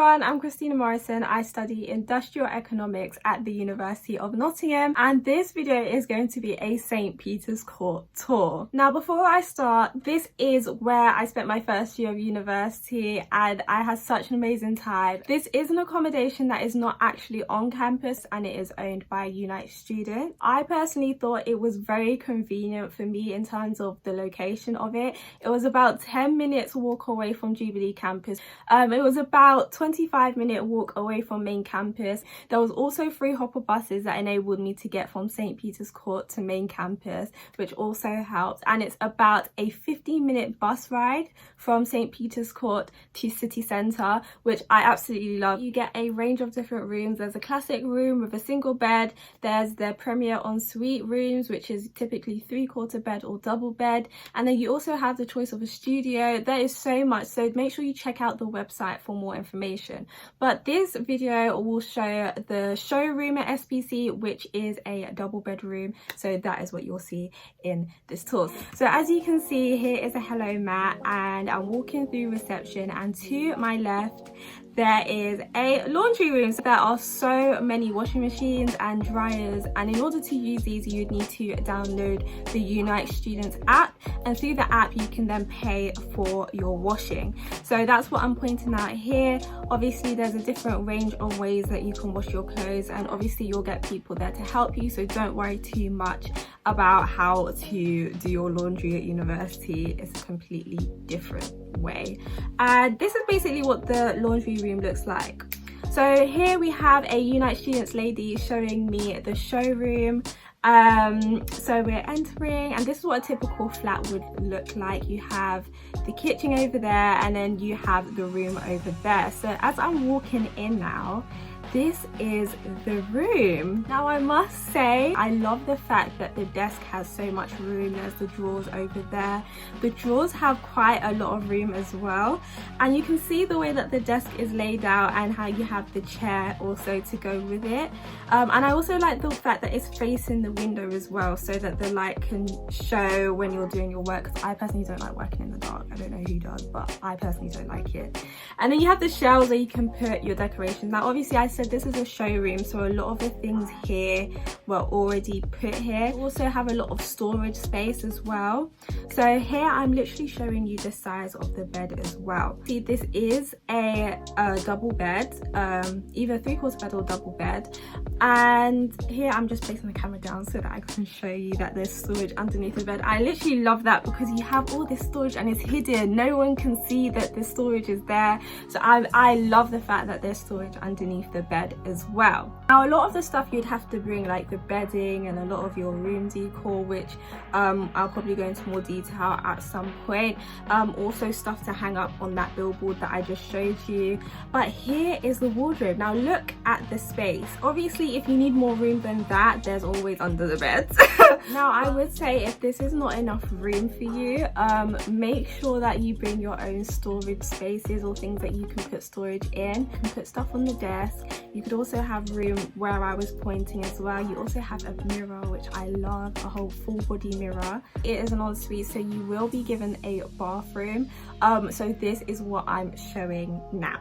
everyone, I'm Christina Morrison. I study industrial economics at the University of Nottingham, and this video is going to be a St. Peter's Court tour. Now, before I start, this is where I spent my first year of university and I had such an amazing time. This is an accommodation that is not actually on campus and it is owned by Unite students. I personally thought it was very convenient for me in terms of the location of it. It was about 10 minutes walk away from Jubilee campus. It was about 25-minute walk away from main campus. There was also free hopper buses that enabled me to get from St. Peter's Court to main campus, which also helped. And it's about a 15-minute bus ride from St. Peter's Court to city centre, which I absolutely love. You get a range of different rooms. There's a classic room with a single bed. There's the premier ensuite rooms, which is typically 3/4 bed or double bed. And then you also have the choice of a studio. There is so much, so make sure you check out the website for more information. But this video will show the showroom at SPC, which is a double bedroom. So that is what you'll see in this tour. So as you can see, here is a hello mat, and I'm walking through reception, and to my left there is a laundry room. So there are so many washing machines and dryers, and in order to use these you would need to download the Unite Students app, and through the app you can then pay for your washing. So that's what I'm pointing out here. Obviously there's a different range of ways that you can wash your clothes, and obviously you'll get people there to help you, so don't worry too much about how to do your laundry at university. It's a completely different way. And this is basically what the laundry room looks like. So here we have a Unite Students lady showing me the showroom. So we're entering, and this is what a typical flat would look like. You have the kitchen over there, and then you have the room over there. So as I'm walking in now, this is the room. Now I must say, I love the fact that the desk has so much room. There's the drawers over there. The drawers have quite a lot of room as well, and you can see the way that the desk is laid out and how you have the chair also to go with it. And I also like the fact that it's facing the window as well, so that the light can show when you're doing your work, because I personally don't like working in the dark. I don't know who does, but I personally don't like it. And then you have the shelves where you can put your decorations. Now obviously I said this is a showroom, so a lot of the things here were already put here. We also have a lot of storage space as well. So here I'm literally showing you the size of the bed as well. See, this is a double bed, either 3/4 bed or double bed. And here I'm just placing the camera down so that I can show you that there's storage underneath the bed. I literally love that, because you have all this storage and it's hidden. No one can see that the storage is there. So I love the fact that there's storage underneath the bed as well. Now a lot of the stuff you'd have to bring, like the bedding and a lot of your room decor, which I'll probably go into more detail at some point. Also stuff to hang up on that billboard that I just showed you. But here is the wardrobe. Now look at the space. Obviously if you need more room than that, there's always under the bed. Now I would say if this is not enough room for you, make sure that you bring your own storage spaces or things that you can put storage in. You can put stuff on the desk. You could also have room where I was pointing as well. You also have a mirror, which I love, a whole full body mirror. It is an ensuite, so you will be given a bathroom. So this is what I'm showing now.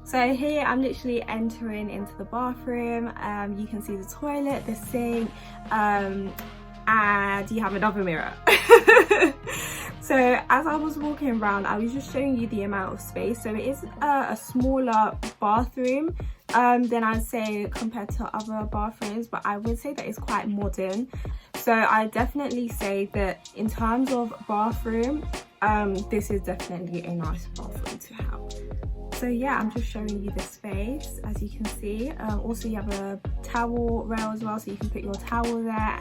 So here I'm literally entering into the bathroom. You can see the toilet, the sink, and you have another mirror. So as I was walking around, I was just showing you the amount of space. So it is a smaller bathroom than I'd say compared to other bathrooms, but I would say that it's quite modern. So I definitely say that in terms of bathroom, this is definitely a nice bathroom to have. So yeah, I'm just showing you the space, as you can see. Also you have a towel rail as well, so you can put your towel there.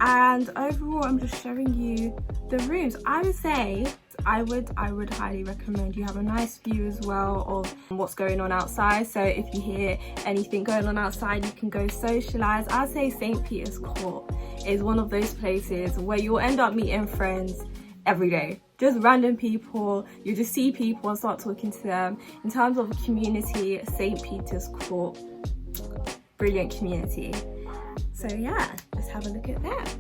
And overall I'm just showing you the rooms. I would say I would highly recommend. You have a nice view as well of what's going on outside, so if you hear anything going on outside you can go socialize. I'd say St. Peter's Court is one of those places where you'll end up meeting friends every day. Just random people, you just see people and start talking to them. In terms of community, St. Peter's Court, brilliant community. So yeah, let's have a look at that.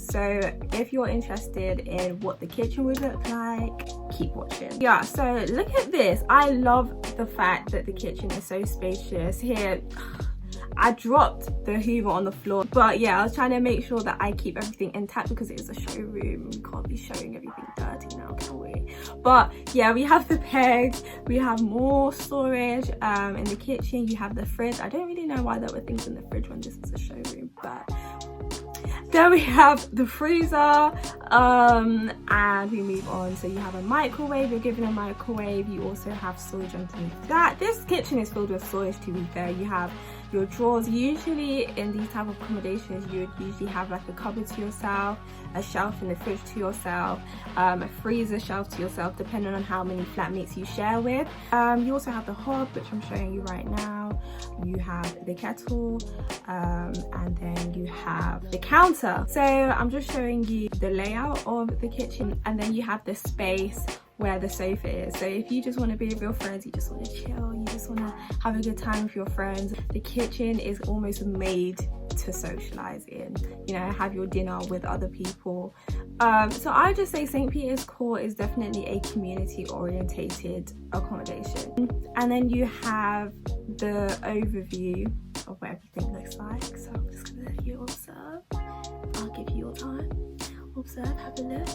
So if you're interested in what the kitchen would look like, keep watching. Yeah, so look at this. I love the fact that the kitchen is so spacious. Here, I dropped the Hoover on the floor, but yeah, I was trying to make sure that I keep everything intact because it is a showroom. We can't be showing everything dirty now, can we? But yeah, we have the pegs, we have more storage in the kitchen. You have the fridge. I don't really know why there were things in the fridge when this is a showroom, but then we have the freezer, and we move on. So you have a microwave, you're given a microwave. You also have storage underneath that. This kitchen is filled with storage, to be fair. You have your drawers. Usually in these type of accommodations, you would usually have like a cupboard to yourself, a shelf in the fridge to yourself, a freezer shelf to yourself, depending on how many flatmates you share with. You also have the hob, which I'm showing you right now. You have the kettle, and then you have the counter. So I'm just showing you the layout of the kitchen, and then you have the space where the sofa is. So if you just want to be with your friends, you just want to chill, you just want to have a good time with your friends, the kitchen is almost made to socialize in, you know, have your dinner with other people. So I just say St. Peter's Court is definitely a community orientated accommodation. And then you have the overview of what everything looks like. So I'm just gonna let you observe. I'll give you your time. Observe, have a look.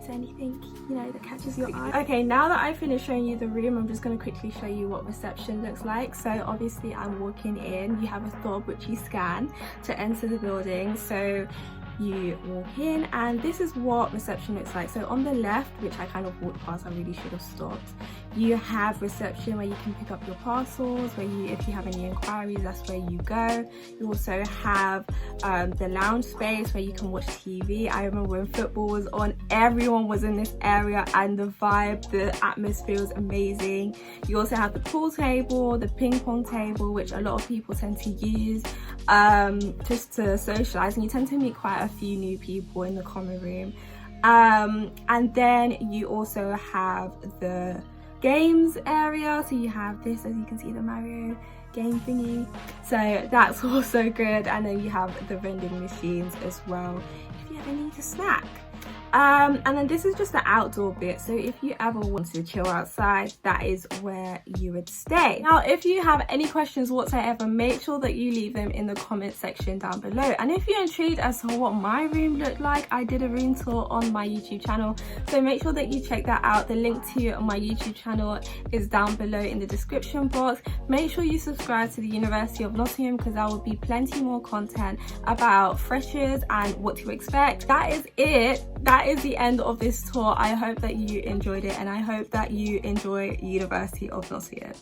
Is there anything, you know, that catches your eye? Okay, now that I finished showing you the room, I'm just going to quickly show you what reception looks like. So obviously I'm walking in, you have a fob which you scan to enter the building. So you walk in, and this is what reception looks like. So on the left, which I kind of walked past, I really should have stopped, you have reception where you can pick up your parcels, where you, if you have any inquiries, that's where you go. You also have the lounge space where you can watch TV. I remember when football was on, everyone was in this area, and the vibe, the atmosphere was amazing. You also have the pool table, the ping pong table, which a lot of people tend to use just to socialize, and you tend to meet quite a few new people in the common room. And then you also have the games area. So you have this, as you can see, the Mario game thingy, so that's also good. And then you have the vending machines as well if you ever need a snack. And then this is just the outdoor bit, so if you ever want to chill outside, that is where you would stay. Now if you have any questions whatsoever, make sure that you leave them in the comment section down below. And if you're intrigued as to what my room looked like, I did a room tour on my YouTube channel, so make sure that you check that out. The link to my YouTube channel is down below in the description box. Make sure you subscribe to the University of Nottingham, because there will be plenty more content about freshers and what to expect. That is it. That is the end of this tour. I hope that you enjoyed it, and I hope that you enjoy University of Nottingham.